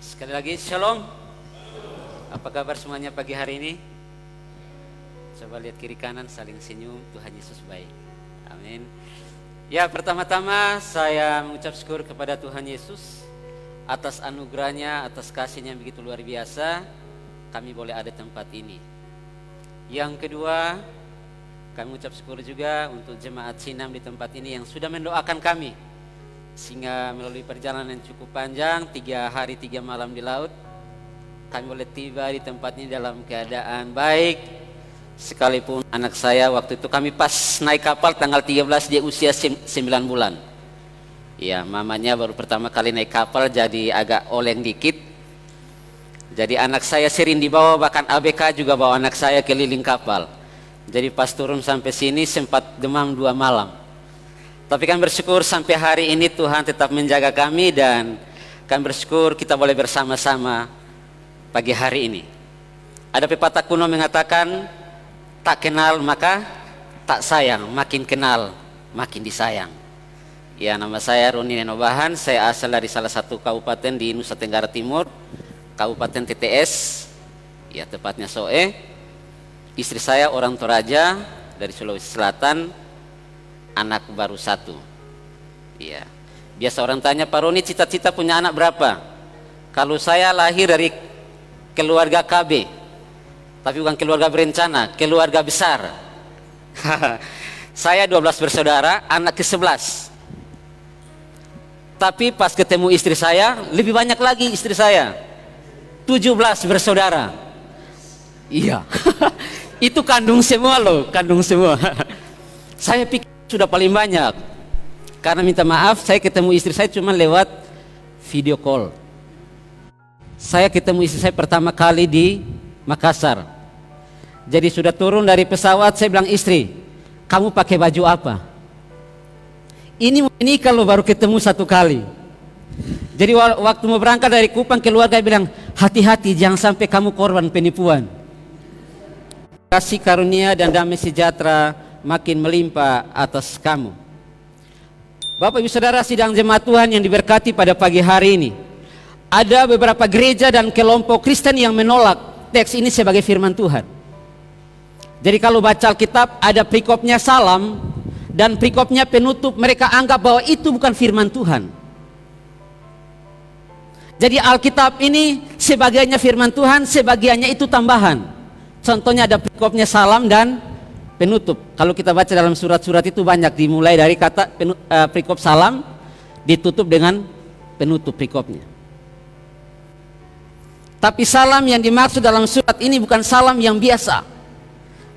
Sekali lagi, Shalom. Apa kabar semuanya pagi hari ini? Coba lihat kiri kanan, saling senyum. Tuhan Yesus baik. Amin. Ya, pertama-tama saya mengucap syukur kepada Tuhan Yesus atas anugerahnya, atas kasihnya yang begitu luar biasa. Kami boleh ada tempat ini. Yang kedua, kami mengucap syukur juga untuk jemaat Sinam di tempat ini yang sudah mendoakan kami, sehingga melalui perjalanan yang cukup panjang, 3 hari 3 malam di laut, kami boleh tiba di tempat ini dalam keadaan baik. Sekalipun anak saya waktu itu kami pas naik kapal tanggal 13, dia usia 9 bulan. Ya, mamanya baru pertama kali naik kapal jadi agak oleng dikit. Jadi anak saya sering dibawa, bahkan ABK juga bawa anak saya keliling kapal. Jadi pas turun sampai sini sempat demam 2 malam. Tapi kami bersyukur sampai hari ini Tuhan tetap menjaga kami, dan kami bersyukur kita boleh bersama-sama pagi hari ini. Ada pepatah kuno mengatakan, tak kenal maka tak sayang, makin kenal makin disayang. Ya, nama saya Roni Nenobahan, saya asal dari salah satu kabupaten di Nusa Tenggara Timur, Kabupaten TTS, ya tepatnya Soe. Istri saya orang Toraja dari Sulawesi Selatan, anak baru 1. Iya. Biasa orang tanya, Pak Roni cita-cita punya anak berapa? Kalau saya lahir dari keluarga KB, tapi bukan keluarga berencana, keluarga besar. Saya 12 bersaudara, anak ke-11. Tapi pas ketemu istri saya, lebih banyak lagi istri saya, 17 bersaudara. Iya. Itu kandung semua loh, kandung semua. Saya pikir sudah paling banyak. Karena minta maaf, saya ketemu istri saya cuma lewat video call. Saya ketemu istri saya pertama kali di Makassar. Jadi sudah turun dari pesawat, saya bilang, istri, kamu pakai baju apa? Ini kalau baru ketemu 1 kali. Jadi waktu mau berangkat dari Kupang, keluarga bilang, hati-hati jangan sampai kamu korban penipuan. Kasih karunia dan damai sejahtera makin melimpah atas kamu. Bapak Ibu Saudara sidang jemaat Tuhan yang diberkati pada pagi hari ini, ada beberapa gereja dan kelompok Kristen yang menolak teks ini sebagai firman Tuhan. Jadi kalau baca Alkitab ada perikopnya salam dan perikopnya penutup, mereka anggap bahwa itu bukan firman Tuhan. Jadi Alkitab ini sebagiannya firman Tuhan, sebagiannya itu tambahan. Contohnya ada perikopnya salam dan penutup. Kalau kita baca dalam surat-surat itu banyak, dimulai dari kata perikop salam, ditutup dengan penutup perikopnya. Tapi salam yang dimaksud dalam surat ini bukan salam yang biasa,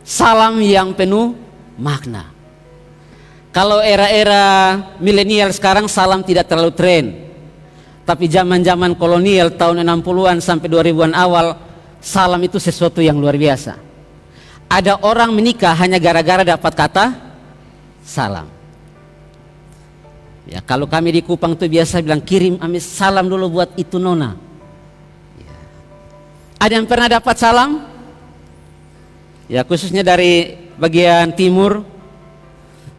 salam yang penuh makna. Kalau era-era milenial sekarang salam tidak terlalu tren, tapi zaman-zaman kolonial tahun 60-an sampai 2000-an awal, salam itu sesuatu yang luar biasa. Ada orang menikah hanya gara-gara dapat kata salam. Ya, kalau kami di Kupang tuh biasa bilang, kirim amis salam dulu buat itu nona. Ya. Ada yang pernah dapat salam? Ya, khususnya dari bagian timur.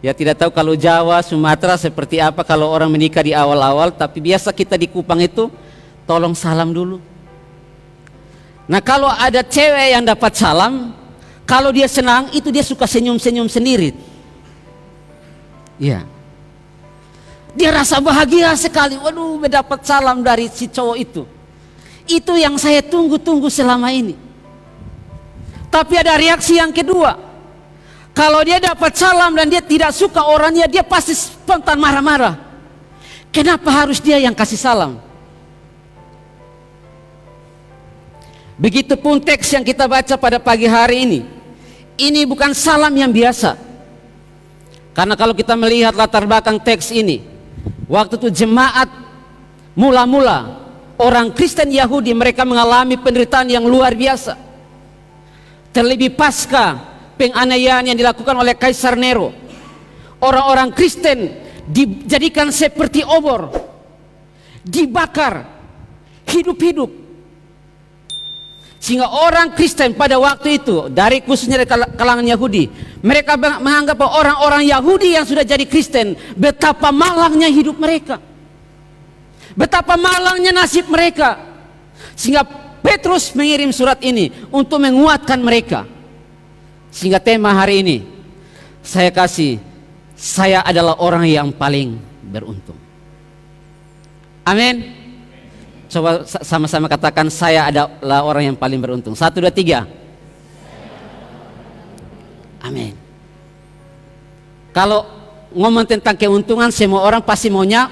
Ya, tidak tahu kalau Jawa, Sumatera seperti apa kalau orang menikah di awal-awal, tapi biasa kita di Kupang itu tolong salam dulu. Nah, kalau ada cewek yang dapat salam, kalau dia senang, itu dia suka senyum-senyum sendiri. Ya. Dia rasa bahagia sekali. Waduh, mendapat salam dari si cowok itu. Itu yang saya tunggu-tunggu selama ini. Tapi ada reaksi yang kedua. Kalau dia dapat salam dan dia tidak suka orangnya, dia pasti spontan marah-marah. Kenapa harus dia yang kasih salam? Begitupun teks yang kita baca pada pagi hari ini. Ini bukan salam yang biasa. Karena kalau kita melihat latar belakang teks ini, waktu itu jemaat mula-mula orang Kristen Yahudi, mereka mengalami penderitaan yang luar biasa. Terlebih pasca penganiayaan yang dilakukan oleh Kaisar Nero. Orang-orang Kristen dijadikan seperti obor, dibakar hidup-hidup. Sehingga orang Kristen pada waktu itu, dari khususnya dari kalangan Yahudi, mereka menganggap bahwa orang-orang Yahudi yang sudah jadi Kristen, betapa malangnya hidup mereka, betapa malangnya nasib mereka. Sehingga Petrus mengirim surat ini untuk menguatkan mereka. Sehingga tema hari ini saya kasih, saya adalah orang yang paling beruntung. Amin. Coba sama-sama katakan, saya adalah orang yang paling beruntung. 1, 2, 3. Amin. Kalau ngomong tentang keuntungan, semua orang pasti maunya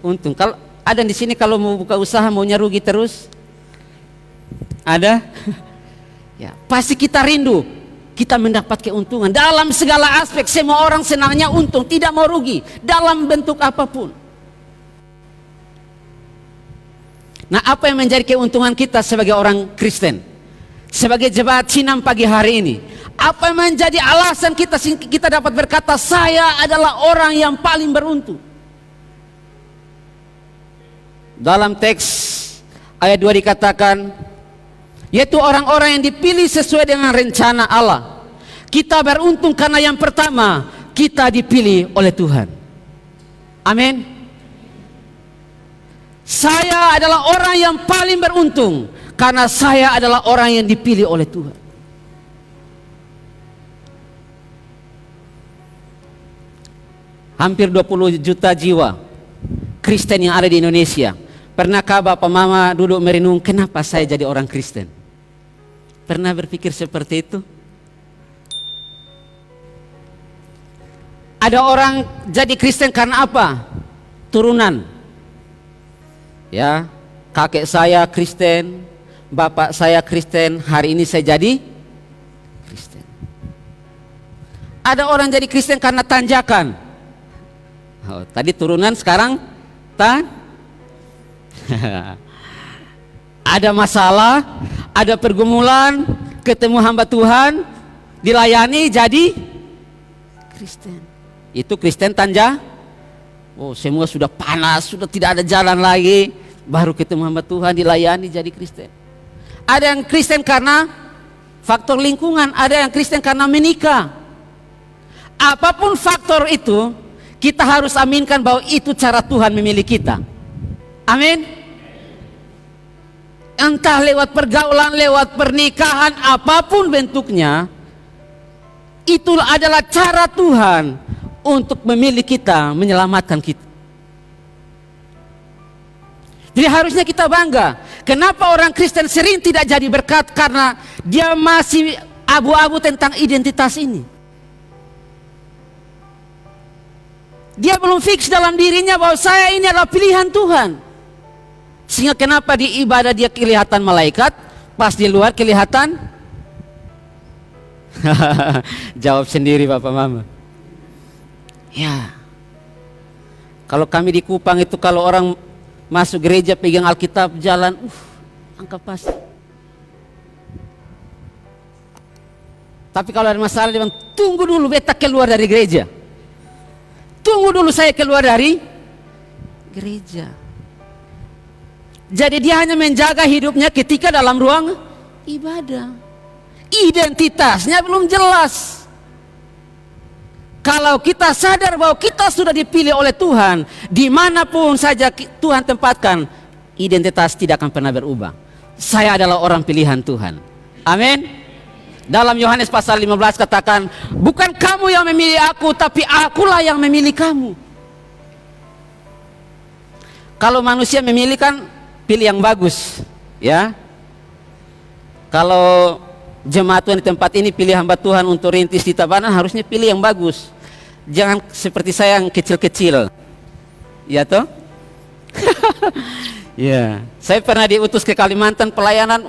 untung. Kalau ada di sini kalau mau buka usaha maunya rugi terus? Ada? Ya, pasti kita rindu kita mendapat keuntungan dalam segala aspek. Semua orang senangnya untung, tidak mau rugi dalam bentuk apapun. Nah, apa yang menjadi keuntungan kita sebagai orang Kristen, sebagai jemaat Cinam pagi hari ini? Apa yang menjadi alasan kita dapat berkata, saya adalah orang yang paling beruntung? Dalam teks ayat 2 dikatakan, yaitu orang-orang yang dipilih sesuai dengan rencana Allah. Kita beruntung karena yang pertama, kita dipilih oleh Tuhan. Amin. Saya adalah orang yang paling beruntung karena saya adalah orang yang dipilih oleh Tuhan. Hampir 20 juta jiwa Kristen yang ada di Indonesia. Pernahkah Bapak Mama duduk merenung, kenapa saya jadi orang Kristen? Pernah berpikir seperti itu? Ada orang jadi Kristen karena apa? Turunan. Ya, kakek saya Kristen, bapak saya Kristen, hari ini saya jadi Kristen. Ada orang jadi Kristen karena tanjakan. Oh, tadi turunan, sekarang ada masalah, ada pergumulan, ketemu hamba Tuhan, dilayani jadi Kristen. Itu Kristen tanja. Oh, semua sudah panas, sudah tidak ada jalan lagi, baru ketemu hamba Tuhan, dilayani jadi Kristen. Ada yang Kristen karena faktor lingkungan, ada yang Kristen karena menikah. Apapun faktor itu, kita harus aminkan bahwa itu cara Tuhan memilih kita. Amin. Entah lewat pergaulan, lewat pernikahan, apapun bentuknya, itu adalah cara Tuhan untuk memilih kita, menyelamatkan kita. Jadi harusnya kita bangga. Kenapa orang Kristen sering tidak jadi berkat? Karena dia masih abu-abu tentang identitas ini. Dia belum fix dalam dirinya bahwa saya ini adalah pilihan Tuhan. Sehingga kenapa di ibadah dia kelihatan malaikat, pas di luar kelihatan jawab sendiri Bapak Mama. Ya, kalau kami di Kupang itu kalau orang masuk gereja pegang Alkitab jalan, angka pasti. Tapi kalau ada masalah dia bilang, tunggu dulu beta keluar dari gereja. Tunggu dulu saya keluar dari gereja. Jadi dia hanya menjaga hidupnya ketika dalam ruang ibadah. Identitasnya belum jelas. Kalau kita sadar bahwa kita sudah dipilih oleh Tuhan, dimanapun saja Tuhan tempatkan, identitas tidak akan pernah berubah. Saya adalah orang pilihan Tuhan. Amin. Dalam Yohanes pasal 15 katakan, bukan kamu yang memilih aku, tapi akulah yang memilih kamu. Kalau manusia memilih kan pilih yang bagus, ya. Kalau jemaat Tuhan di tempat ini pilih hamba Tuhan untuk rintis di Tabanan, harusnya pilih yang bagus. Jangan seperti saya yang kecil-kecil. Ya toh? Ya. Saya pernah diutus ke Kalimantan pelayanan,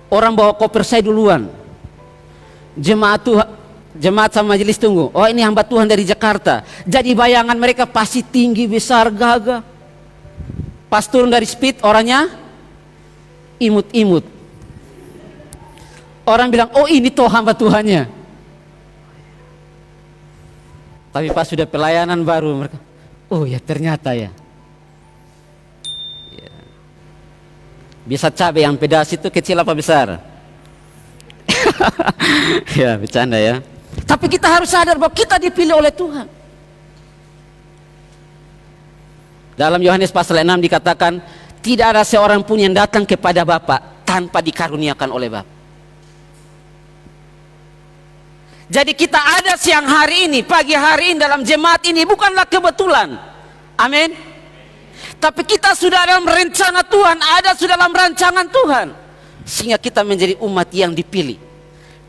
orang bawa koper saya duluan. Jemaat sama majelis tunggu. Oh, ini hamba Tuhan dari Jakarta. Jadi bayangan mereka pasti tinggi, besar, gagah. Pas turun dari speed, orangnya imut-imut. Orang bilang, oh ini toh hamba Tuhannya. Tapi pas sudah pelayanan baru mereka, oh ya ternyata ya. Bisa cabai yang pedas itu kecil apa besar? Ya bercanda ya. Tapi kita harus sadar bahwa kita dipilih oleh Tuhan. Dalam Yohanes pasal 6 dikatakan, Tidak ada seorang pun yang datang kepada Bapa tanpa dikaruniakan oleh Bapa. Jadi kita ada siang hari ini, pagi hari ini dalam jemaat ini bukanlah kebetulan. Amin. Tapi kita sudah dalam rencana Tuhan, ada sudah dalam rancangan Tuhan. Sehingga kita menjadi umat yang dipilih,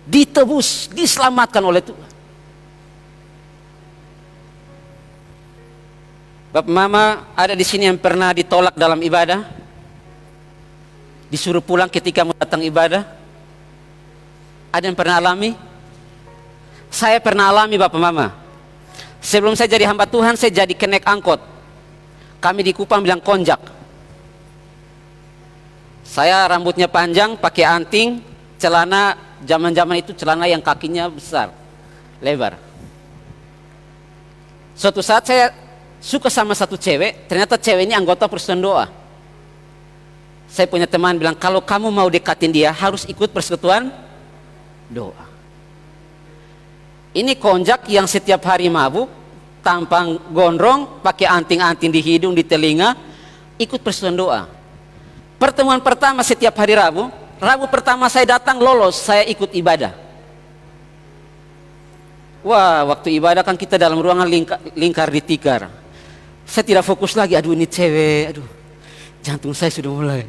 ditebus, diselamatkan oleh Tuhan. Bapak Mama ada di sini yang pernah ditolak dalam ibadah, disuruh pulang ketika mau datang ibadah? Ada yang pernah alami? Saya pernah alami Bapak Mama. Sebelum saya jadi hamba Tuhan, saya jadi kenek angkot. Kami di Kupang bilang konjak. Saya rambutnya panjang, pakai anting, celana zaman-zaman itu celana yang kakinya besar, lebar. Suatu saat saya suka sama satu cewek, ternyata cewek ini anggota persekutuan doa. Saya punya teman bilang, kalau kamu mau dekatin dia harus ikut persekutuan doa. Ini konjak yang setiap hari mabuk, tampang gondrong, pakai anting-anting di hidung, di telinga, ikut persekutuan doa. Pertemuan pertama setiap hari Rabu, Rabu pertama saya datang lolos, saya ikut ibadah. Wah, waktu ibadah kan kita dalam ruangan lingkar ditikar. Saya tidak fokus lagi, aduh ini cewek, aduh jantung saya sudah mulai.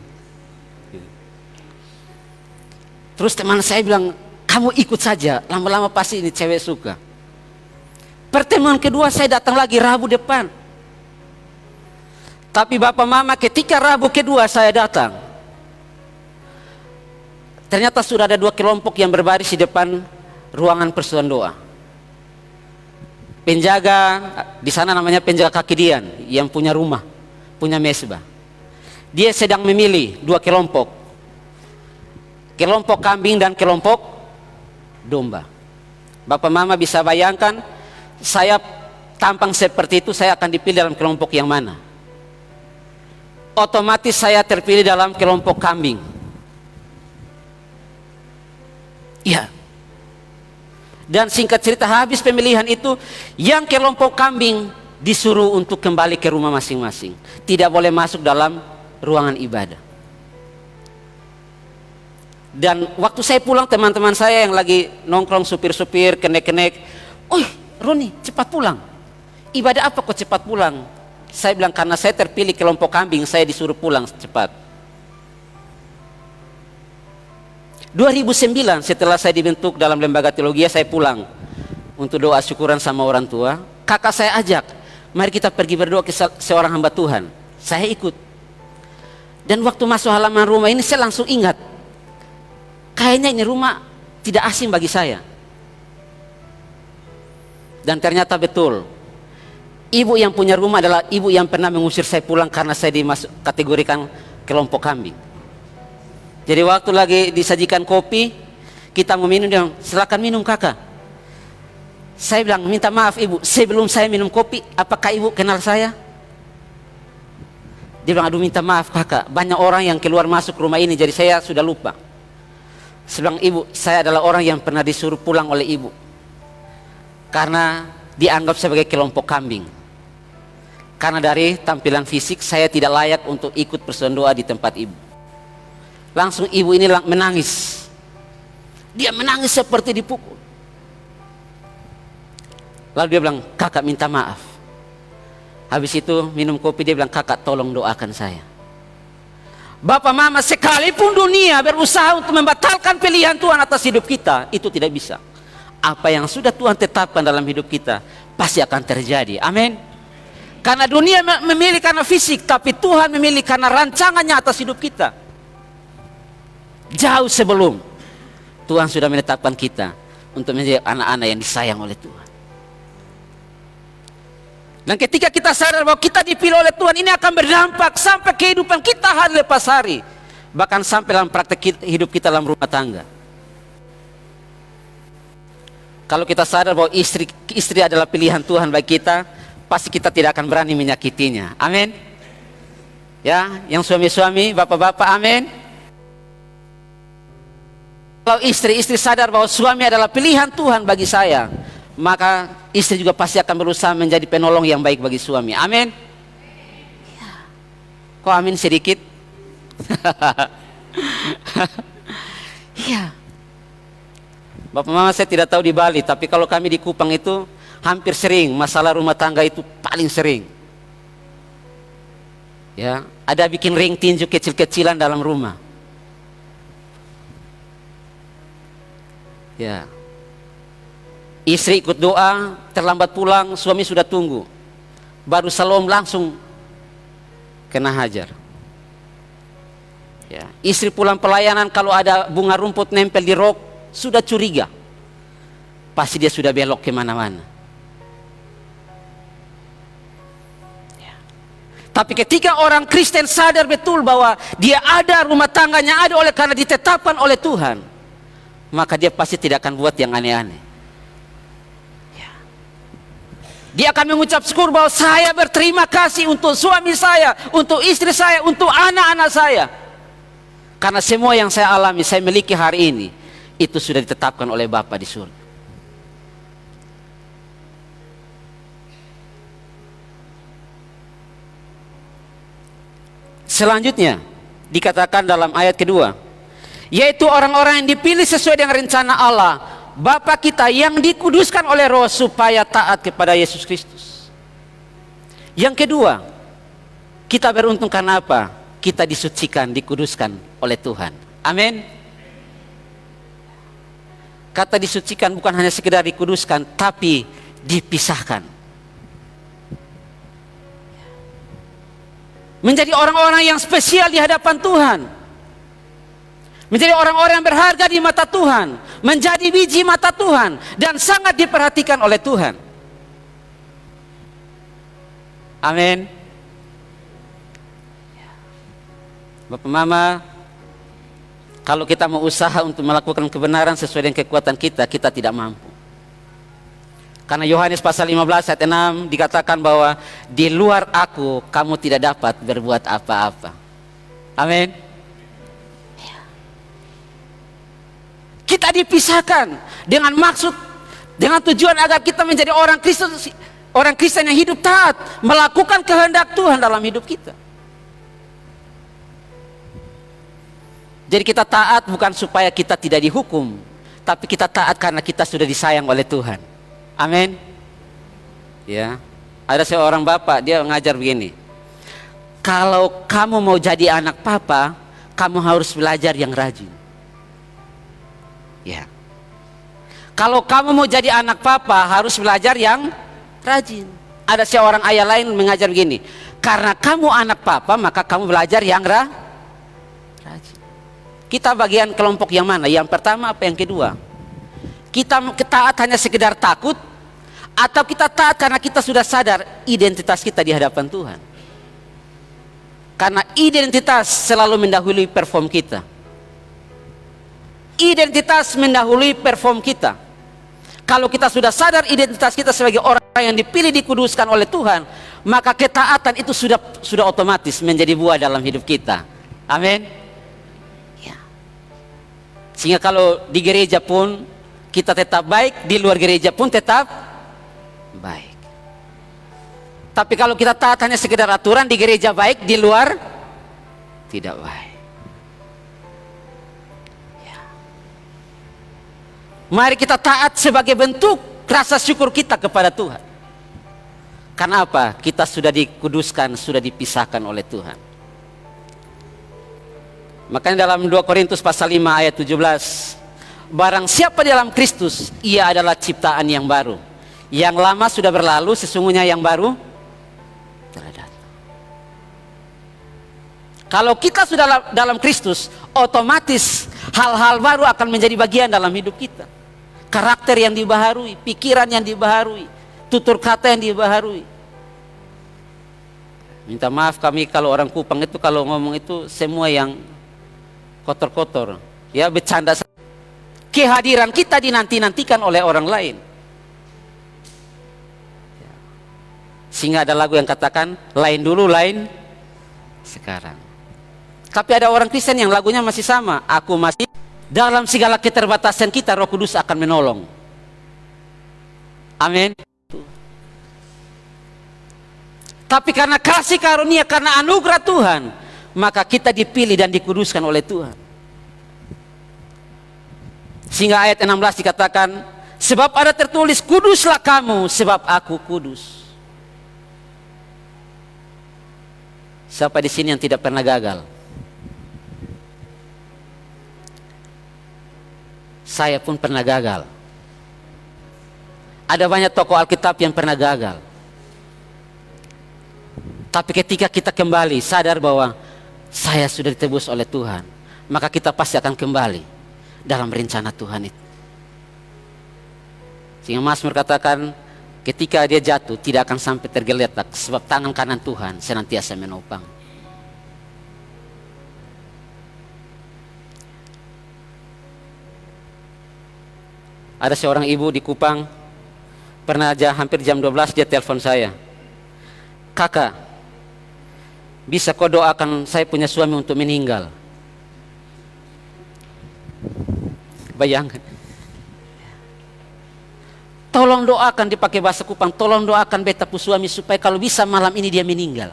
Terus teman saya bilang, kamu ikut saja, lama-lama pasti ini cewek suka. Pertemuan kedua saya datang lagi Rabu depan. Tapi Bapak Mama ketika Rabu kedua saya datang, ternyata sudah ada 2 kelompok yang berbaris di depan ruangan persekutuan doa. Penjaga di sana namanya penjaga kaki Dian yang punya rumah, punya mesbah. Dia sedang memilih 2 kelompok. Kelompok kambing dan kelompok domba. Bapak Mama bisa bayangkan, saya tampang seperti itu, saya akan dipilih dalam kelompok yang mana? Otomatis saya terpilih dalam kelompok kambing. Ya. Dan singkat cerita, habis pemilihan itu, yang kelompok kambing disuruh untuk kembali ke rumah masing-masing. Tidak boleh masuk dalam ruangan ibadah. Dan waktu saya pulang, teman-teman saya yang lagi nongkrong, supir-supir, kenek-kenek, "Oh, Roni, cepat pulang. Ibadah apa kok cepat pulang?" Saya bilang, karena saya terpilih kelompok kambing, saya disuruh pulang cepat. 2009 setelah saya dibentuk dalam lembaga teologi, saya pulang untuk doa syukuran sama orang tua. Kakak saya ajak, mari kita pergi berdoa ke seorang hamba Tuhan. Saya ikut. Dan waktu masuk halaman rumah ini, saya langsung ingat, kayaknya ini rumah tidak asing bagi saya. Dan ternyata betul, ibu yang punya rumah adalah ibu yang pernah mengusir saya pulang karena saya kategorikan kelompok kambing. Jadi waktu lagi disajikan kopi, kita mau minum, dia bilang, silakan minum kakak. Saya bilang, minta maaf ibu, sebelum saya minum kopi, apakah ibu kenal saya? Dia bilang, aduh minta maaf kakak, banyak orang yang keluar masuk rumah ini, jadi saya sudah lupa. Saya bilang, ibu, saya adalah orang yang pernah disuruh pulang oleh ibu karena dianggap sebagai kelompok kambing. Karena dari tampilan fisik saya tidak layak untuk ikut persekutuan doa di tempat ibu. Langsung ibu ini menangis. Dia menangis seperti dipukul. Lalu dia bilang, kakak minta maaf. Habis itu minum kopi, dia bilang, kakak tolong doakan saya. Bapak Mama, sekalipun dunia berusaha untuk membatalkan pilihan Tuhan atas hidup kita, itu tidak bisa. Apa yang sudah Tuhan tetapkan dalam hidup kita pasti akan terjadi. Amin. Karena dunia memilih karena fisik, tapi Tuhan memilih karena rancangannya atas hidup kita. Jauh sebelum Tuhan sudah menetapkan kita untuk menjadi anak-anak yang disayang oleh Tuhan. Dan ketika kita sadar bahwa kita dipilih oleh Tuhan, ini akan berdampak sampai kehidupan kita hari lepas hari, bahkan sampai dalam praktek hidup kita dalam rumah tangga. Kalau kita sadar bahwa istri adalah pilihan Tuhan bagi kita, pasti kita tidak akan berani menyakitinya. Amin. Ya, yang suami-suami, bapak-bapak, amin. Kalau istri sadar bahwa suami adalah pilihan Tuhan bagi saya, maka istri juga pasti akan berusaha menjadi penolong yang baik bagi suami. Amin. Ya. Kok amin sedikit? Iya. Bapak Mama, saya tidak tahu di Bali, tapi kalau kami di Kupang itu hampir sering masalah rumah tangga itu paling sering. Ya, ada bikin ring tinju kecil-kecilan dalam rumah. Ya. Istri ikut doa, terlambat pulang, suami sudah tunggu. Baru salam langsung kena hajar. Ya. Istri pulang pelayanan, kalau ada bunga rumput nempel di rok, sudah curiga. Pasti dia sudah belok kemana-mana. Ya. Tapi ketika orang Kristen sadar betul bahwa dia ada, rumah tangganya ada oleh karena ditetapkan oleh Tuhan, maka dia pasti tidak akan buat yang aneh-aneh. Ya. Dia akan mengucap syukur bahwa saya berterima kasih untuk suami saya, untuk istri saya, untuk anak-anak saya. Karena semua yang saya alami, saya miliki hari ini, itu sudah ditetapkan oleh Bapa di surga. Selanjutnya dikatakan dalam ayat kedua, yaitu orang-orang yang dipilih sesuai dengan rencana Allah Bapa kita yang dikuduskan oleh Roh supaya taat kepada Yesus Kristus. Yang kedua, kita beruntung karena apa? Kita disucikan, dikuduskan oleh Tuhan. Amin. Kata disucikan bukan hanya sekedar dikuduskan, tapi dipisahkan. Menjadi orang-orang yang spesial di hadapan Tuhan. Menjadi orang-orang yang berharga di mata Tuhan. Menjadi biji mata Tuhan. Dan sangat diperhatikan oleh Tuhan. Amin. Bapak Mama, kalau kita mau usaha untuk melakukan kebenaran sesuai dengan kekuatan kita, kita tidak mampu. Karena Yohanes pasal 15 ayat 6 dikatakan bahwa di luar aku kamu tidak dapat berbuat apa-apa. Amin. Kita dipisahkan dengan maksud, dengan tujuan agar kita menjadi orang Kristen yang hidup taat, melakukan kehendak Tuhan dalam hidup kita. Jadi kita taat bukan supaya kita tidak dihukum, tapi kita taat karena kita sudah disayang oleh Tuhan. Amin. Ya, ada seorang bapak, dia mengajar begini. Kalau kamu mau jadi anak papa, kamu harus belajar yang rajin. Ya. Kalau kamu mau jadi anak papa, harus belajar yang rajin. Ada seorang ayah lain mengajar begini. Karena kamu anak papa, maka kamu belajar yang rajin. Kita bagian kelompok yang mana? Yang pertama apa yang kedua? Kita taat hanya sekedar takut, atau kita taat karena kita sudah sadar identitas kita di hadapan Tuhan? Karena identitas selalu mendahului perform kita. Identitas mendahului perform kita. Kalau kita sudah sadar identitas kita sebagai orang yang dipilih, dikuduskan oleh Tuhan, maka ketaatan itu sudah otomatis menjadi buah dalam hidup kita. Amin. Sehingga kalau di gereja pun kita tetap baik, di luar gereja pun tetap baik. Tapi kalau kita taat hanya sekedar aturan, di gereja baik, di luar tidak baik. Ya. Mari kita taat sebagai bentuk rasa syukur kita kepada Tuhan. Karena apa? Kita sudah dikuduskan, sudah dipisahkan oleh Tuhan. Makanya dalam 2 Korintus pasal 5 ayat 17, barang siapa di dalam Kristus, ia adalah ciptaan yang baru. Yang lama sudah berlalu, sesungguhnya yang baru telah datang. Kalau kita sudah dalam Kristus, otomatis hal-hal baru akan menjadi bagian dalam hidup kita. Karakter yang dibaharui, pikiran yang dibaharui, tutur kata yang dibaharui. Minta maaf kami kalau orang Kupang itu kalau ngomong itu semua yang kotor-kotor, ya bercanda. Kehadiran kita dinanti-nantikan oleh orang lain. Sehingga ada lagu yang katakan lain dulu, lain sekarang. Tapi ada orang Kristen yang lagunya masih sama. Aku masih dalam segala keterbatasan kita, Roh Kudus akan menolong. Amin. Tapi karena kasih karunia, karena anugerah Tuhan, maka kita dipilih dan dikuduskan oleh Tuhan. Sehingga ayat 16 dikatakan, sebab ada tertulis, kuduslah kamu sebab aku kudus. Siapa di sini yang tidak pernah gagal? Saya pun pernah gagal. Ada banyak tokoh Alkitab yang pernah gagal. Tapi ketika kita kembali sadar bahwa saya sudah ditebus oleh Tuhan, maka kita pasti akan kembali dalam rencana Tuhan itu. Sehingga Mazmur katakan, ketika dia jatuh tidak akan sampai tergeletak, sebab tangan kanan Tuhan senantiasa menopang. Ada seorang ibu di Kupang, pernah aja hampir jam 12 dia telepon saya. Kakak, bisa kau doakan saya punya suami untuk meninggal? Bayangkan. Tolong doakan, dipakai bahasa Kupang, tolong doakan beta pu suami supaya kalau bisa malam ini dia meninggal.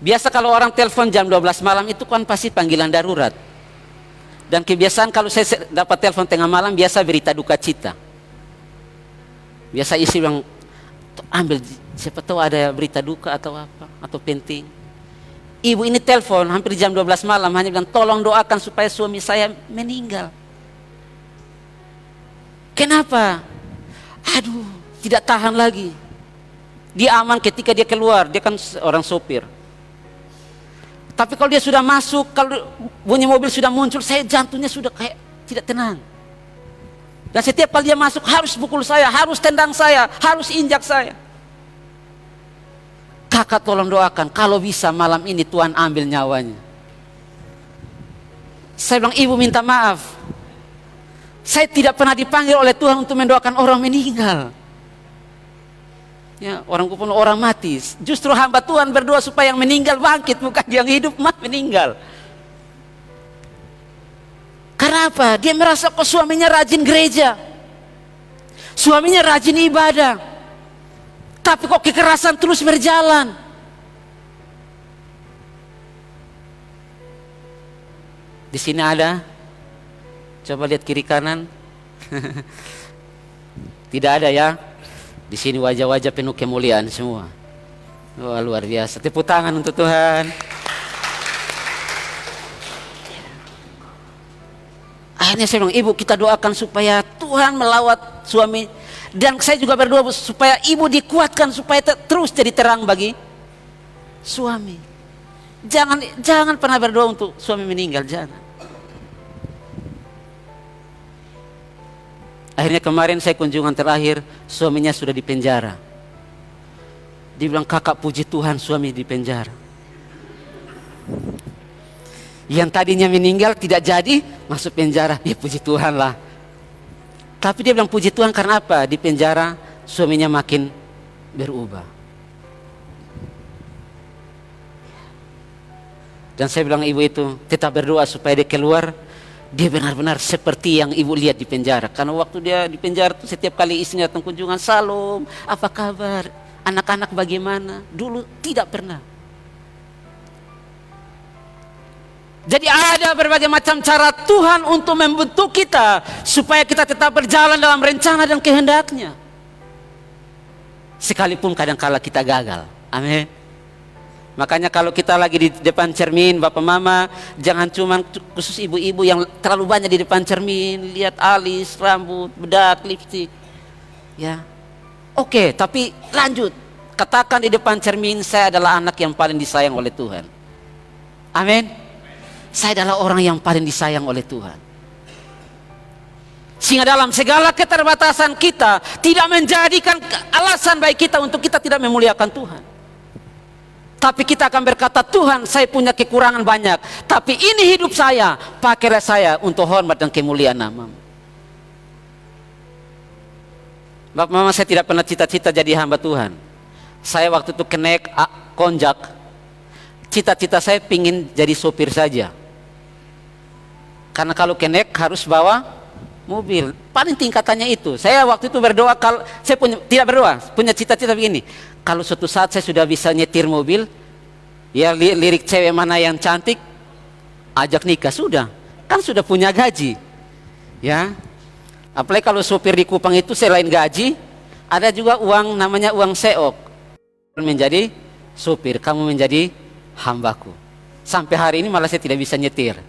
Biasa kalau orang telepon jam 12 malam itu kan pasti panggilan darurat. Dan kebiasaan kalau saya dapat telepon tengah malam biasa berita duka cita. Biasa isi bilang, ambil siapa tahu ada berita duka atau apa, atau penting. Ibu ini telepon hampir jam 12 malam hanya bilang, tolong doakan supaya suami saya meninggal. Kenapa? Aduh, tidak tahan lagi. Dia aman ketika dia keluar, dia kan orang sopir. Tapi kalau dia sudah masuk, kalau bunyi mobil sudah muncul, saya jantungnya sudah kayak tidak tenang. Dan setiap kali dia masuk harus pukul saya, harus tendang saya, harus injak saya. Kakak tolong doakan, kalau bisa malam ini Tuhan ambil nyawanya. Saya bilang, ibu minta maaf. Saya tidak pernah dipanggil oleh Tuhan untuk mendoakan orang meninggal. Ya, orang kupon orang mati. Justru hamba Tuhan berdoa supaya yang meninggal bangkit, bukan yang hidup mah meninggal. Karena apa? Dia merasa kok suaminya rajin gereja, suaminya rajin ibadah, tapi kok kekerasan terus berjalan. Di sini ada, coba lihat kiri kanan. Tidak ada ya. Di sini wajah-wajah penuh kemuliaan semua. Wah, luar biasa. Tepuk tangan untuk Tuhan. Akhirnya saya bilang, ibu kita doakan supaya Tuhan melawat suami. Dan saya juga berdoa supaya ibu dikuatkan supaya terus jadi terang bagi suami. Jangan pernah berdoa untuk suami meninggal, jangan. Akhirnya kemarin saya kunjungan terakhir, suaminya sudah di penjara. Dia bilang, kakak puji Tuhan suami di penjara. Yang tadinya meninggal tidak jadi masuk penjara, ya puji Tuhan lah. Tapi dia bilang puji Tuhan karena apa? Di penjara suaminya makin berubah. Dan saya bilang ibu itu tetap berdoa supaya dia keluar. Dia benar-benar seperti yang ibu lihat di penjara. Karena waktu dia di penjara tuh setiap kali istrinya datang kunjungan, salam, apa kabar? Anak-anak bagaimana? Dulu tidak pernah. Jadi ada berbagai macam cara Tuhan untuk membentuk kita supaya kita tetap berjalan dalam rencana dan kehendaknya. Sekalipun kadang-kala kita gagal. Amin. Makanya kalau kita lagi di depan cermin, bapak mama, jangan cuma khusus ibu-ibu yang terlalu banyak di depan cermin, lihat alis, rambut, bedak, lipstik. Ya, oke, tapi lanjut. Katakan di depan cermin, saya adalah anak yang paling disayang oleh Tuhan. Amin. Saya adalah orang yang paling disayang oleh Tuhan. Sehingga dalam segala keterbatasan kita tidak menjadikan alasan baik kita untuk kita tidak memuliakan Tuhan. Tapi kita akan berkata, Tuhan saya punya kekurangan banyak, tapi ini hidup saya, pakailah saya untuk hormat dan kemuliaan nama-Mu. Bapak mama, saya tidak pernah cita-cita jadi hamba Tuhan. Saya waktu itu kenek konjak, cita-cita saya pingin jadi sopir saja. Karena kalau kenek harus bawa mobil, paling tingkatannya itu. Saya waktu itu berdoa, kalau saya tidak berdoa, punya cita-cita begini. Kalau suatu saat saya sudah bisa nyetir mobil, Ya lirik cewek mana yang cantik, ajak nikah sudah. Kan sudah punya gaji. Ya. Apalagi kalau sopir di Kupang itu selain gaji, ada juga uang namanya uang seok. Menjadi sopir, kamu menjadi hambaku. Sampai hari ini malah saya tidak bisa nyetir.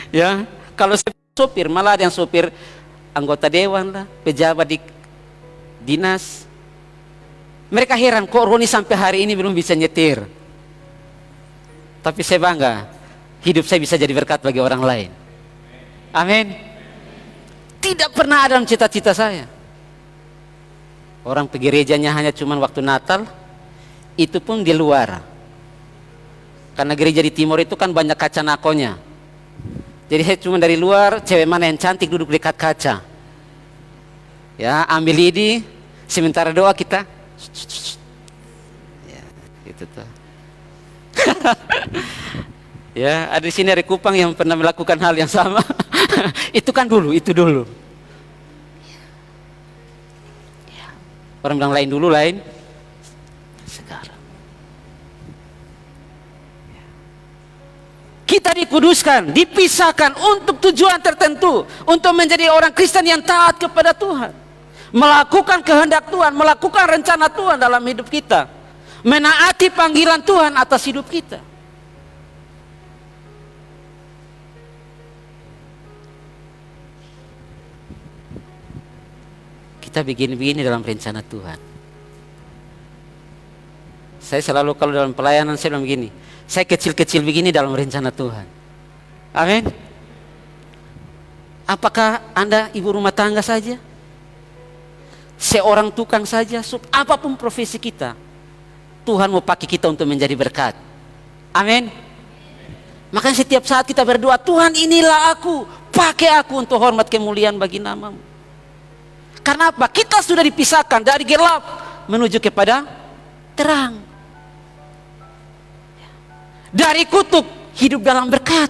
Ya, kalau sopir malah ada yang sopir anggota dewan lah, pejabat di dinas. Mereka heran kok Roni sampai hari ini belum bisa nyetir. Tapi saya bangga, hidup saya bisa jadi berkat bagi orang lain. Amin. Tidak pernah ada dalam cita-cita saya. Orang pergi gerejanya hanya cuma waktu Natal, itu pun di luar. Karena gereja di timur itu kan banyak kaca nakonya. Jadi saya cuma dari luar, cewek mana yang cantik duduk dekat kaca. Ya, ambil lidi, sementara doa kita. Ya, gitu tuh. Ya, ada di sini dari Kupang yang pernah melakukan hal yang sama. Itu kan dulu, itu dulu. Ya. Orang bilang lain dulu, lain sekarang. Ya. Kita dikuduskan, dipisahkan untuk tujuan tertentu, untuk menjadi orang Kristen yang taat kepada Tuhan, melakukan kehendak Tuhan, melakukan rencana Tuhan dalam hidup kita, menaati panggilan Tuhan atas hidup kita. Kita begini-begini dalam rencana Tuhan. Saya selalu kalau dalam pelayanan saya bilang begini, saya kecil-kecil begini dalam rencana Tuhan. Amin. Apakah Anda ibu rumah tangga saja? Seorang tukang saja? Apapun profesi kita, Tuhan mau pakai kita untuk menjadi berkat. Amin. Makanya setiap saat kita berdoa, Tuhan inilah aku, pakai aku untuk hormat kemuliaan bagi nama-Mu. Karena apa? Kita sudah dipisahkan dari gelap menuju kepada terang. Dari kutuk hidup dalam berkat.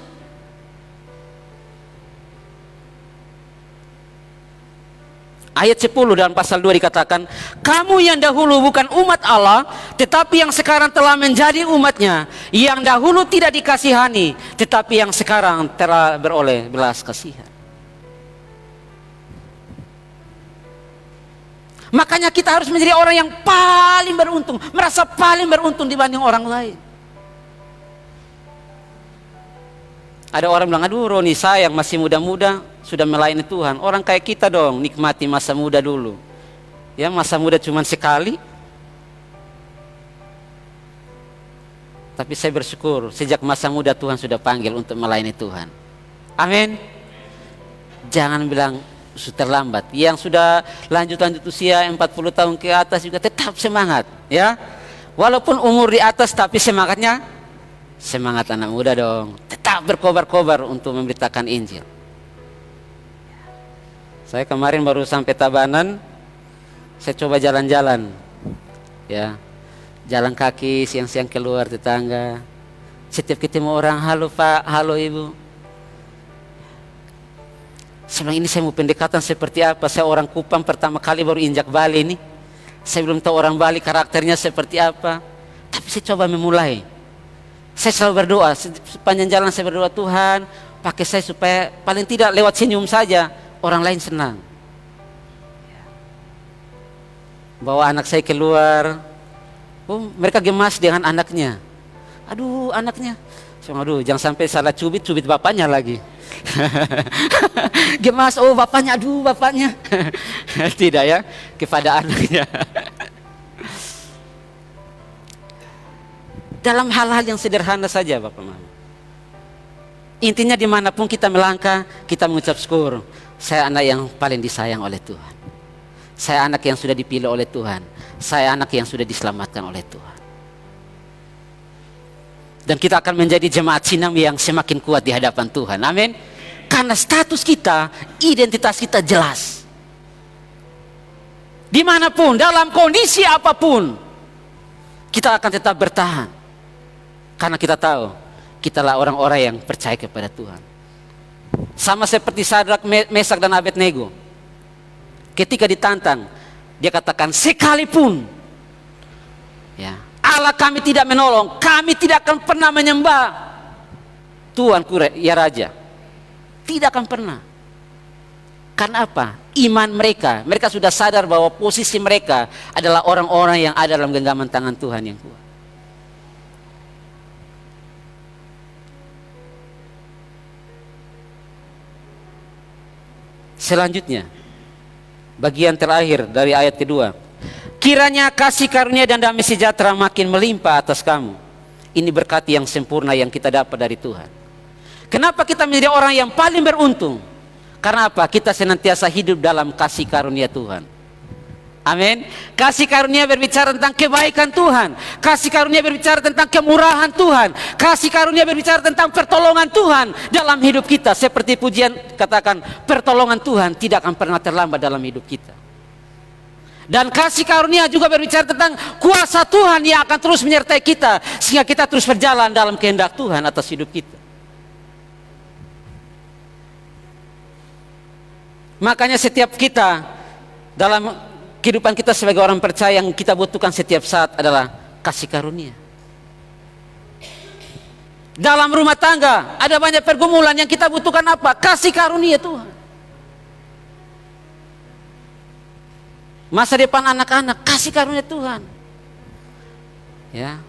Ayat 10 dalam pasal 2 dikatakan, kamu yang dahulu bukan umat Allah, tetapi yang sekarang telah menjadi umatnya, yang dahulu tidak dikasihani, tetapi yang sekarang telah beroleh belas kasihan. Makanya kita harus menjadi orang yang paling beruntung, merasa paling beruntung dibanding orang lain. Ada orang bilang, aduh Roni sayang masih muda-muda sudah melayani Tuhan. Orang kayak kita dong, nikmati masa muda dulu. Ya, masa muda cuma sekali. Tapi saya bersyukur sejak masa muda Tuhan sudah panggil untuk melayani Tuhan. Amin. Jangan bilang sudah terlambat. Yang sudah lanjut usia 40 tahun ke atas juga tetap semangat, ya. Walaupun umur di atas tapi semangatnya semangat anak muda dong. Tetap berkobar-kobar untuk memberitakan Injil. Saya kemarin baru sampai Tabanan, saya coba jalan-jalan, ya. Jalan kaki siang-siang keluar tetangga. Setiap ketemu orang, halo Pak, halo Ibu. Saya bilang, ini saya mau pendekatan seperti apa? Saya orang Kupang pertama kali baru injak Bali ini. Saya belum tahu orang Bali karakternya seperti apa. Tapi saya coba memulai. Saya selalu berdoa, sepanjang jalan saya berdoa, Tuhan pakai saya supaya paling tidak lewat senyum saja orang lain senang. Bawa anak saya keluar, oh mereka gemas dengan anaknya. Aduh anaknya, aduh jangan sampai salah cubit bapaknya lagi. Gemas, oh bapaknya, aduh bapaknya. Tidak ya, kepada anaknya. Dalam hal-hal yang sederhana saja Bapak Mama. Intinya dimanapun kita melangkah, kita mengucap syukur. Saya anak yang paling disayang oleh Tuhan. Saya anak yang sudah dipilih oleh Tuhan. Saya anak yang sudah diselamatkan oleh Tuhan. Dan kita akan menjadi jemaat Sinam yang semakin kuat di hadapan Tuhan. Amin. Karena status kita, identitas kita jelas. Dimanapun, dalam kondisi apapun, kita akan tetap bertahan. Karena kita tahu, kitalah orang-orang yang percaya kepada Tuhan. Sama seperti Sadrak, Mesak dan Abednego. Ketika ditantang, dia katakan sekalipun ya, kala kami tidak menolong, kami tidak akan pernah menyembah Tuanku ya Raja. Tidak akan pernah. Karena apa? Iman mereka. Mereka sudah sadar bahwa posisi mereka adalah orang-orang yang ada dalam genggaman tangan Tuhan yang kuat. Selanjutnya, bagian terakhir dari ayat kedua. Kiranya kasih karunia dan damai sejahtera makin melimpah atas kamu. Ini berkat yang sempurna yang kita dapat dari Tuhan. Kenapa kita menjadi orang yang paling beruntung? Karena apa? Kita senantiasa hidup dalam kasih karunia Tuhan. Amin. Kasih karunia berbicara tentang kebaikan Tuhan. Kasih karunia berbicara tentang kemurahan Tuhan. Kasih karunia berbicara tentang pertolongan Tuhan dalam hidup kita. Seperti pujian katakan, pertolongan Tuhan tidak akan pernah terlambat dalam hidup kita. Dan kasih karunia juga berbicara tentang kuasa Tuhan yang akan terus menyertai kita, sehingga kita terus berjalan dalam kehendak Tuhan atas hidup kita. Makanya setiap kita dalam kehidupan kita sebagai orang percaya, yang kita butuhkan setiap saat adalah kasih karunia. Dalam rumah tangga ada banyak pergumulan, yang kita butuhkan apa? Kasih karunia Tuhan. Masa depan anak-anak, kasih karunia Tuhan. Ya,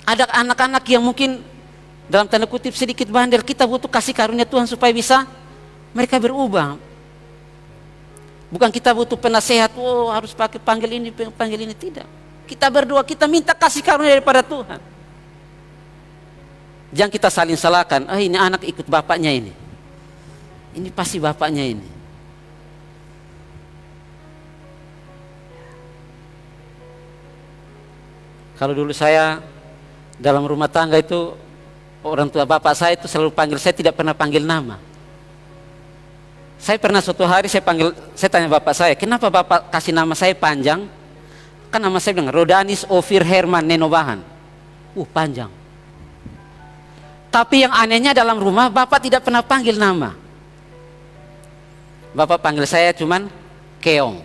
ada anak-anak yang mungkin dalam tanda kutip sedikit bandel, kita butuh kasih karunia Tuhan supaya bisa mereka berubah. Bukan kita butuh penasehat, oh harus pakai panggil ini, tidak. Kita berdoa, kita minta kasih karunia daripada Tuhan. Jangan kita saling salahkan, ini anak ikut bapaknya ini pasti bapaknya ini. Kalau dulu saya dalam rumah tangga itu, orang tua bapak saya itu selalu panggil, saya tidak pernah panggil nama. Saya pernah suatu hari saya tanya bapak saya, kenapa bapak kasih nama saya panjang? Kan nama saya bilang Rodanis Ofir Herman Nenobahan. Panjang. Tapi yang anehnya dalam rumah bapak tidak pernah panggil nama. Bapak panggil saya cuman Keong.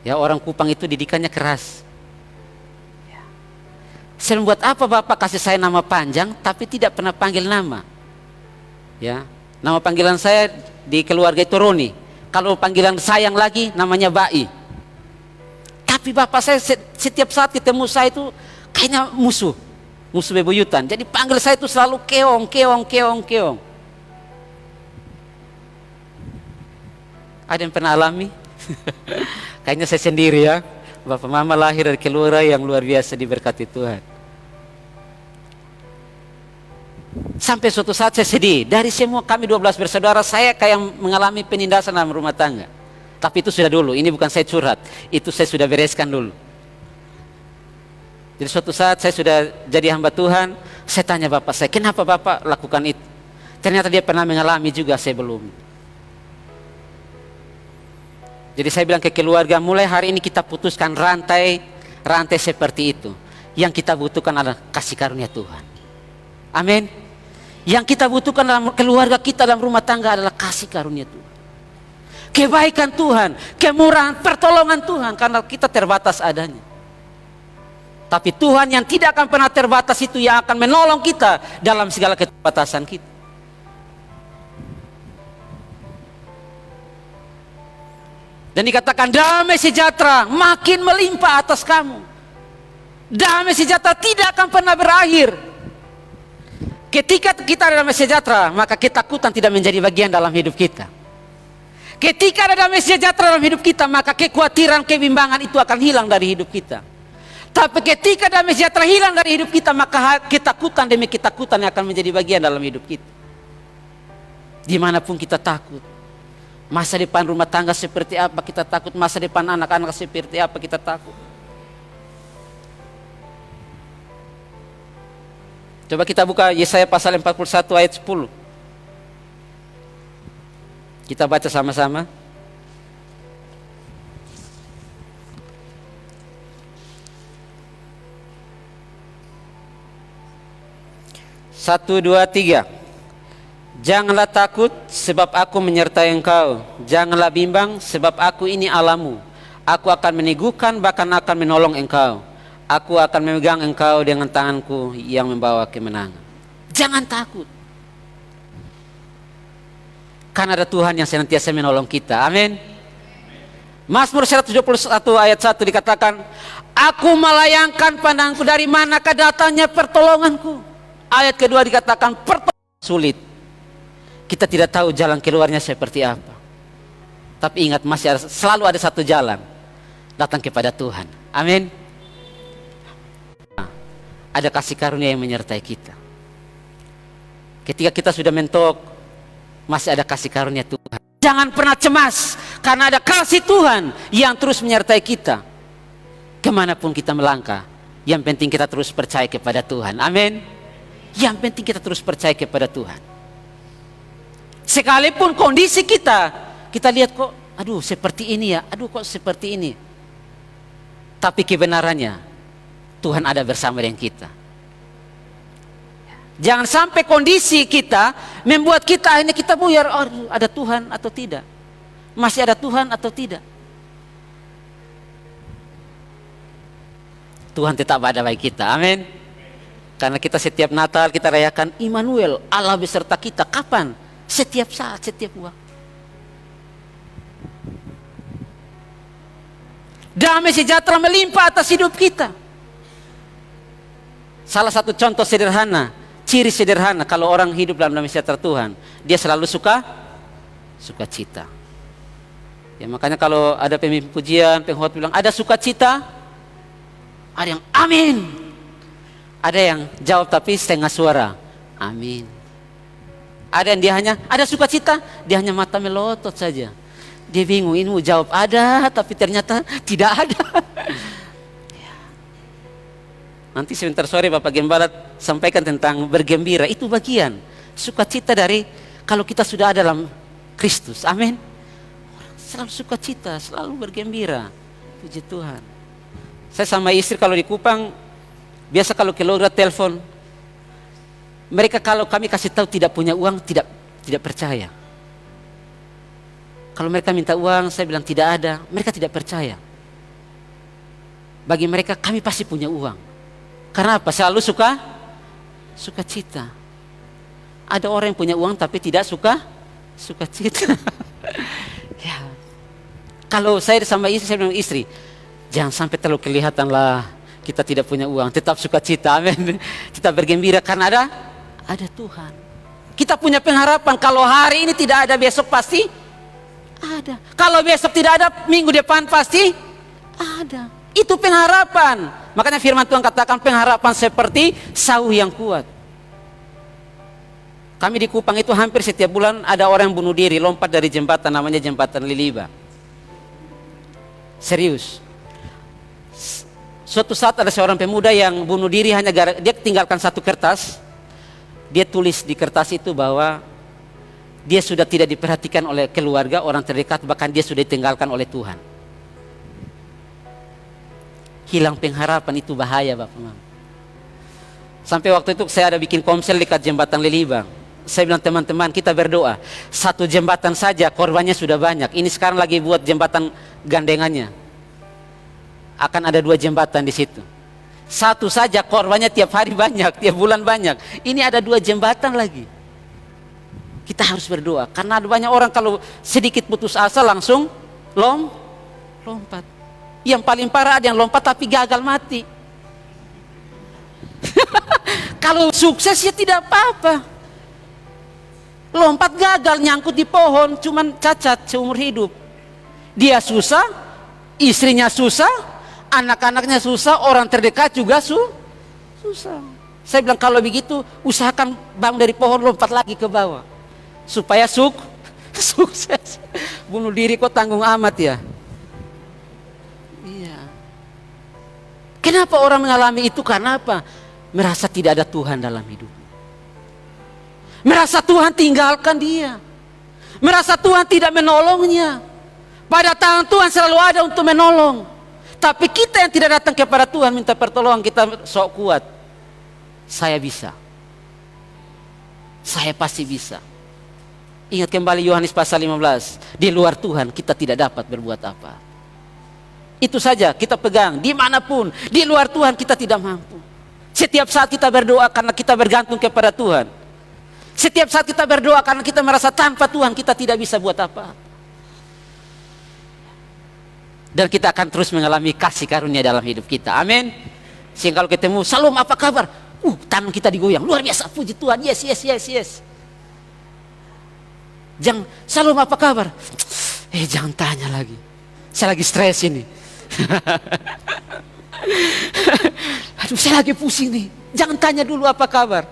Ya, orang Kupang itu didikannya keras. Saya buat apa bapak kasih saya nama panjang tapi tidak pernah panggil nama? Ya, nama panggilan saya di keluarga itu Roni. Kalau panggilan sayang lagi namanya Bai. Tapi bapak saya setiap saat ketemu saya itu kayaknya musuh bebuyutan. Jadi panggil saya itu selalu Keong. Ada yang pernah alami? Kayaknya saya sendiri ya. Bapak mama lahir dari keluarga yang luar biasa diberkati Tuhan. Sampai suatu saat saya sedih. Dari semua kami 12 bersaudara, saya kayak mengalami penindasan dalam rumah tangga. Tapi itu sudah dulu, ini bukan saya curhat. Itu saya sudah bereskan dulu. Jadi suatu saat saya sudah jadi hamba Tuhan, saya tanya bapak saya, kenapa bapak lakukan itu? Ternyata dia pernah mengalami juga, saya belum. Jadi saya bilang ke keluarga, mulai hari ini kita putuskan rantai seperti itu. Yang kita butuhkan adalah kasih karunia Tuhan. Amin. Yang kita butuhkan dalam keluarga kita, dalam rumah tangga adalah kasih karunia Tuhan. Kebaikan Tuhan, kemurahan, pertolongan Tuhan, karena kita terbatas adanya. Tapi Tuhan yang tidak akan pernah terbatas itu yang akan menolong kita dalam segala keterbatasan kita. Dan dikatakan damai sejahtera makin melimpah atas kamu. Damai sejahtera tidak akan pernah berakhir. Ketika kita ada damai sejahtera, maka ketakutan tidak menjadi bagian dalam hidup kita. Ketika ada damai sejahtera dalam hidup kita, maka kekhawatiran, kebimbangan itu akan hilang dari hidup kita. Tapi ketika damai sejahtera hilang dari hidup kita, maka ketakutan demi ketakutan yang akan menjadi bagian dalam hidup kita. Dimanapun kita takut. Masa depan rumah tangga seperti apa kita takut, masa depan anak-anak seperti apa kita takut. Coba kita buka Yesaya pasal 41 ayat 10. Kita baca sama-sama. Satu, dua, tiga. Janganlah takut sebab aku menyertai engkau. Janganlah bimbang sebab aku ini Allahmu. Aku akan meneguhkan bahkan akan menolong engkau. Aku akan memegang engkau dengan tanganku yang membawa kemenangan. Jangan takut. Karena ada Tuhan yang senantiasa menolong kita. Amin. Mazmur 171 ayat 1 dikatakan, aku melayangkan pandangku, dari manakah datangnya pertolonganku. Ayat kedua dikatakan, pertolongan sulit. Kita tidak tahu jalan keluarnya seperti apa. Tapi ingat, selalu ada satu jalan, datang kepada Tuhan. Amin. Ada kasih karunia yang menyertai kita. Ketika kita sudah mentok, masih ada kasih karunia Tuhan. Jangan pernah cemas, karena ada kasih Tuhan yang terus menyertai kita. Kemanapun kita melangkah, yang penting kita terus percaya kepada Tuhan. Amin. Yang penting kita terus percaya kepada Tuhan. Sekalipun kondisi kita lihat kok, aduh seperti ini ya, aduh kok seperti ini. Tapi kebenarannya, Tuhan ada bersama dengan kita. Jangan sampai kondisi kita membuat kita akhirnya kita buyar, oh, ada Tuhan atau tidak? Masih ada Tuhan atau tidak? Tuhan tetap ada bagi kita. Amin. Karena kita setiap Natal kita rayakan Immanuel, Allah beserta kita. Kapan? Setiap saat, setiap waktu. Damai sejahtera melimpah atas hidup kita. Salah satu contoh sederhana, ciri sederhana kalau orang hidup dalam damai sejahtera Tuhan, dia selalu sukacita. Ya, makanya kalau ada pemimpin pujian, pengkhotbah bilang ada sukacita, ada yang amin. Ada yang jawab tapi setengah suara, amin. Ada yang dia hanya ada sukacita, dia hanya mata melotot saja. Dia bingung, ini mau jawab ada tapi ternyata tidak ada. Nanti sebentar sore Bapak Gembala sampaikan tentang bergembira. Itu bagian sukacita dari kalau kita sudah ada dalam Kristus. Amin. Selalu sukacita, selalu bergembira. Puji Tuhan. Saya sama istri kalau di Kupang, biasa kalau keluarga telepon, mereka kalau kami kasih tahu tidak punya uang, tidak percaya. Kalau mereka minta uang, saya bilang tidak ada, mereka tidak percaya. Bagi mereka kami pasti punya uang. Karena apa? Selalu sukacita. Ada orang yang punya uang tapi tidak sukacita. Ya. Kalau saya sama istri, saya bilang istri, jangan sampai terlalu kelihatanlah kita tidak punya uang, tetap sukacita. Amin. Kita bergembira karena ada Tuhan. Kita punya pengharapan kalau hari ini tidak ada, besok pasti ada. Kalau besok tidak ada, minggu depan pasti ada. Itu pengharapan. Makanya firman Tuhan katakan pengharapan seperti sauh yang kuat. Kami di Kupang itu hampir setiap bulan ada orang yang bunuh diri, lompat dari jembatan, namanya jembatan Liliba. Serius. Suatu saat ada seorang pemuda yang bunuh diri hanya dia tinggalkan satu kertas. Dia tulis di kertas itu bahwa dia sudah tidak diperhatikan oleh keluarga, orang terdekat, bahkan dia sudah ditinggalkan oleh Tuhan. Hilang pengharapan, itu bahaya Bapak Mama. Sampai waktu itu saya ada bikin komsel dekat jembatan Lilibang. Saya bilang teman-teman kita berdoa, satu jembatan saja korbannya sudah banyak. Ini sekarang lagi buat jembatan gandengannya. Akan ada 2 jembatan di situ. Satu saja korbannya tiap hari banyak, tiap bulan banyak. Ini ada 2 jembatan lagi. Kita harus berdoa karena ada banyak orang kalau sedikit putus asa langsung lompat. Yang paling parah ada yang lompat tapi gagal mati. Kalau sukses ya tidak apa-apa. Lompat gagal, nyangkut di pohon, cuman cacat seumur hidup. Dia susah, istrinya susah, anak-anaknya susah, orang terdekat juga susah. Saya bilang kalau begitu usahakan bangun dari pohon, lompat lagi ke bawah. Supaya sukses. Bunuh diri kok tanggung amat ya. Iya. Kenapa orang mengalami itu? Karena apa? Merasa tidak ada Tuhan dalam hidup. Merasa Tuhan tinggalkan dia. Merasa Tuhan tidak menolongnya. Pada tangan Tuhan selalu ada untuk menolong. Tapi kita yang tidak datang kepada Tuhan minta pertolongan, kita sok kuat. Saya bisa. Saya pasti bisa. Ingat kembali Yohanes pasal 15. Di luar Tuhan kita tidak dapat berbuat apa. Itu saja kita pegang, dimanapun. Di luar Tuhan kita tidak mampu. Setiap saat kita berdoa karena kita bergantung kepada Tuhan. Setiap saat kita berdoa karena kita merasa tanpa Tuhan kita tidak bisa buat apa-apa. Dan kita akan terus mengalami kasih karunia dalam hidup kita. Amin. Sehingga kalau ketemu, Salom apa kabar? Tangan kita digoyang, luar biasa, puji Tuhan, yes, yes, yes, yes. Jangan, Salom apa kabar? Jangan tanya lagi, saya lagi stres ini. Aduh, saya lagi pusing nih. Jangan tanya dulu apa kabar.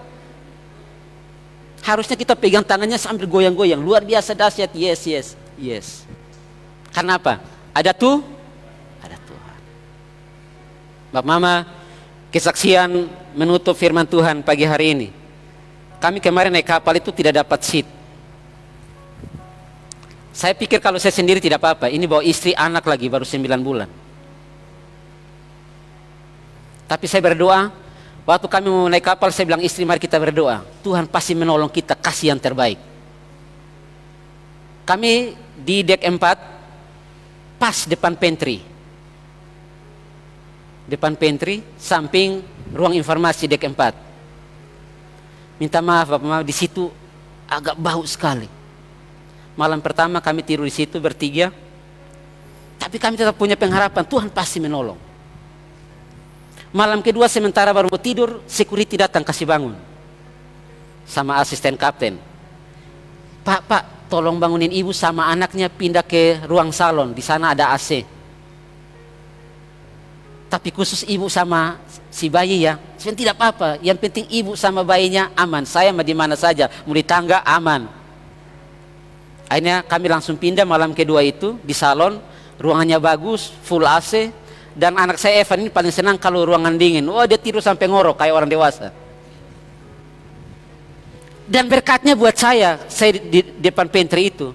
Harusnya kita pegang tangannya sambil goyang-goyang, luar biasa dahsyat, yes, yes, yes. Karena apa? Ada Tuhan. Bapak Mama, kesaksian menutup firman Tuhan pagi hari ini. Kami kemarin naik kapal itu tidak dapat seat. Saya pikir kalau saya sendiri tidak apa-apa. Ini bawa istri, anak lagi baru 9 bulan. Tapi saya berdoa, waktu kami mau naik kapal saya bilang istri mari kita berdoa. Tuhan pasti menolong kita, kasih yang terbaik. Kami di dek 4, pas depan pantry. Depan pantry, samping ruang informasi dek 4. Minta maaf Bapak Mama, di situ agak bau sekali. Malam pertama kami tidur di situ bertiga. Tapi kami tetap punya pengharapan, Tuhan pasti menolong. Malam kedua sementara baru mau tidur, security datang kasih bangun. Sama asisten kapten. Pak, tolong bangunin ibu sama anaknya pindah ke ruang salon, di sana ada AC. Tapi khusus ibu sama si bayi ya, sebenarnya tidak apa-apa. Yang penting ibu sama bayinya aman. Saya di mana saja, mau di tangga aman. Akhirnya kami langsung pindah malam kedua itu di salon, ruangannya bagus, full AC. Dan anak saya Evan ini paling senang kalau ruangan dingin. Dia tidur sampai ngorok kayak orang dewasa. Dan berkatnya buat saya di depan pantry itu,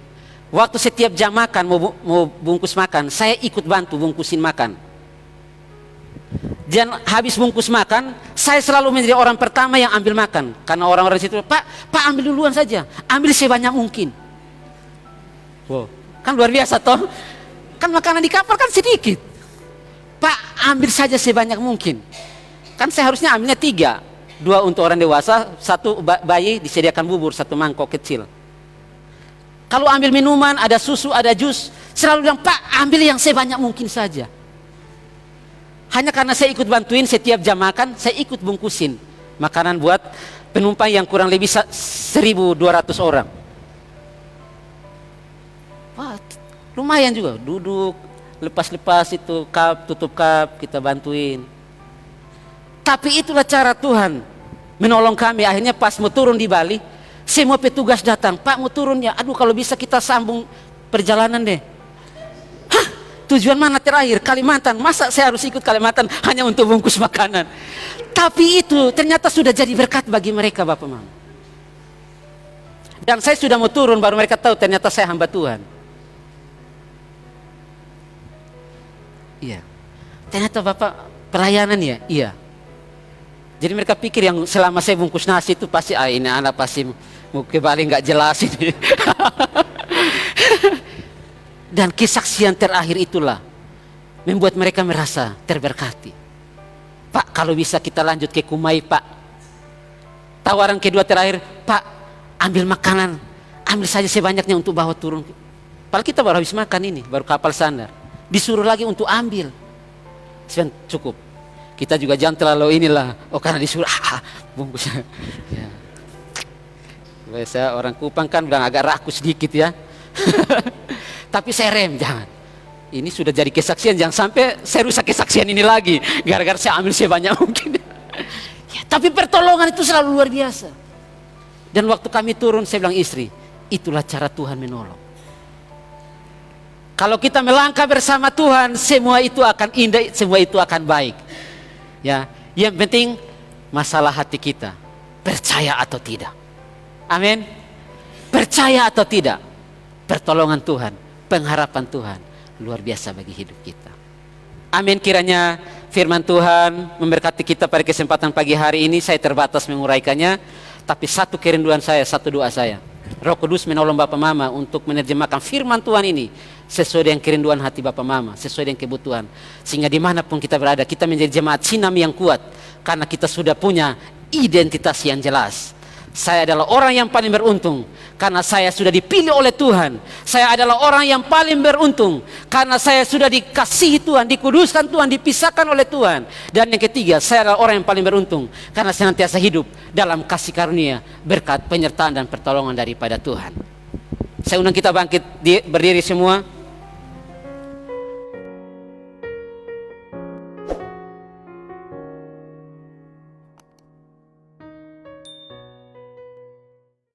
waktu setiap jam makan mau bungkus makan, saya ikut bantu bungkusin makan. Dan habis bungkus makan, saya selalu menjadi orang pertama yang ambil makan. Karena orang-orang di situ, Pak ambil duluan saja, ambil sebanyak mungkin. Wow, kan luar biasa toh. Kan makanan di kapal kan sedikit. Pak ambil saja sebanyak mungkin. Kan saya harusnya ambilnya 3, 2 untuk orang dewasa, 1 bayi disediakan bubur 1 mangkok kecil. Kalau ambil minuman, ada susu, ada jus, selalu bilang Pak ambil yang sebanyak mungkin saja. Hanya karena saya ikut bantuin setiap jam makan, saya ikut bungkusin makanan buat penumpang yang kurang lebih 1.200 orang. Wah, lumayan juga, duduk lepas-lepas itu cup, tutup cup, kita bantuin. Tapi itulah cara Tuhan menolong kami. Akhirnya pas mau turun di Bali, semua petugas datang, Pak mau turun ya, aduh kalau bisa kita sambung perjalanan deh. Hah, tujuan mana terakhir? Kalimantan. Masa saya harus ikut Kalimantan hanya untuk bungkus makanan? Tapi itu ternyata sudah jadi berkat bagi mereka Bapak Mama. Dan saya sudah mau turun baru mereka tahu ternyata saya hamba Tuhan. Iya. Ternyata Bapak pelayanan ya? Iya. Jadi mereka pikir yang selama saya bungkus nasi itu pasti ini anak pasti mau ke Bali nggak jelas ini. Dan kesaksian terakhir itulah membuat mereka merasa terberkati. Pak kalau bisa kita lanjut ke Kumai Pak. Tawaran kedua terakhir, Pak ambil makanan, ambil saja sebanyaknya untuk bawa turun. Padahal kita baru habis makan ini, baru kapal sandar. Disuruh lagi untuk ambil. Sebenarnya cukup. Kita juga jangan terlalu inilah. Karena disuruh bungkus. Ya. Biasa orang Kupang kan bilang agak rakus sedikit ya. Tapi saya rem, jangan. Ini sudah jadi kesaksian, jangan sampai saya rusak kesaksian ini lagi. Gara-gara saya ambil sebanyak mungkin. Ya, tapi pertolongan itu selalu luar biasa. Dan waktu kami turun saya bilang istri, itulah cara Tuhan menolong. Kalau kita melangkah bersama Tuhan, semua itu akan indah, semua itu akan baik. Ya, yang penting masalah hati kita, percaya atau tidak. Amin. Percaya atau tidak, pertolongan Tuhan, pengharapan Tuhan luar biasa bagi hidup kita. Amin. Kiranya firman Tuhan memberkati kita pada kesempatan pagi hari ini. Saya terbatas menguraikannya, tapi satu kerinduan saya, satu doa saya. Roh Kudus menolong Bapak Mama untuk menerjemahkan firman Tuhan ini sesuai dengan kerinduan hati Bapak Mama, sesuai dengan kebutuhan. Sehingga dimanapun kita berada, kita menjadi jemaat Sinam yang kuat, karena kita sudah punya identitas yang jelas. Saya adalah orang yang paling beruntung karena saya sudah dipilih oleh Tuhan. Saya adalah orang yang paling beruntung karena saya sudah dikasihi Tuhan, dikuduskan Tuhan, dipisahkan oleh Tuhan. Dan yang ketiga, saya adalah orang yang paling beruntung karena senantiasa hidup dalam kasih karunia, berkat penyertaan dan pertolongan daripada Tuhan. Saya undang kita bangkit berdiri semua.